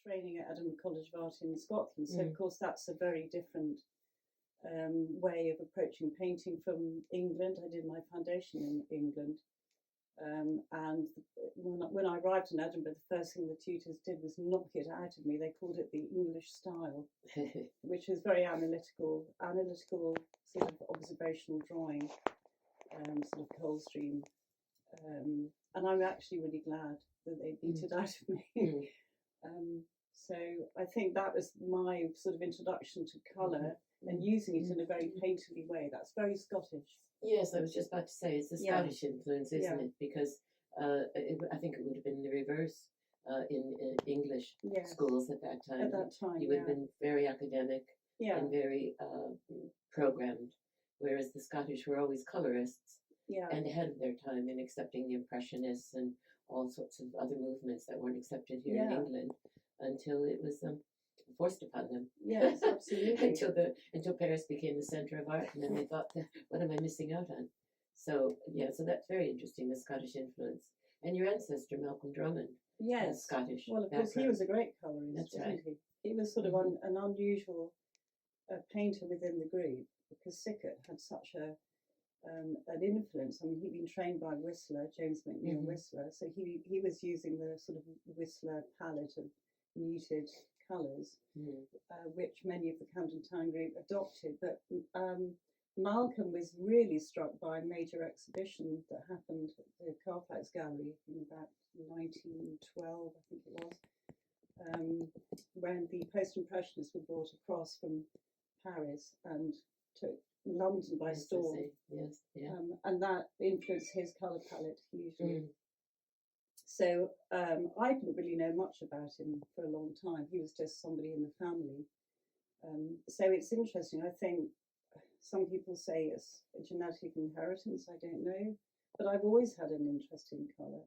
training at Edinburgh College of Art in Scotland, so Mm. of course that's a very different way of approaching painting from England. I did my foundation in England, and when I arrived in Edinburgh, the first thing the tutors did was knock it out of me. They called it the English style, which is very analytical sort of observational drawing, sort of Coldstream. And I'm actually really glad that they beat it out of me. So I think that was my sort of introduction to colour and using it in a very painterly way. That's very Scottish. Yes, I was just about to say it's the Scottish influence, isn't it? Because I think it would have been the reverse in English schools at that time. At that time, you would have been very academic and very programmed, whereas the Scottish were always colorists and ahead of their time in accepting the Impressionists and all sorts of other movements that weren't accepted here in England until it was forced upon them. Yes, absolutely. until Paris became the centre of art, and then they thought, what am I missing out on? So so that's very interesting, the Scottish influence. And your ancestor Malcolm Drummond, was Scottish. Well, of course, he was a great colorist. That's right. He was sort of an unusual painter within the group because Sickert had such an influence. I mean, he'd been trained by Whistler, James McNeill Whistler, so he was using the sort of Whistler palette of muted colours, which many of the Camden Town group adopted. But Malcolm was really struck by a major exhibition that happened at the Carfax Gallery in about 1912, I think it was, when the Post-Impressionists were brought across from Paris and took London by storm. Yes, and that influenced his colour palette hugely. So I didn't really know much about him for a long time. He was just somebody in the family. So it's interesting. I think some people say it's a genetic inheritance. I don't know. But I've always had an interest in colour.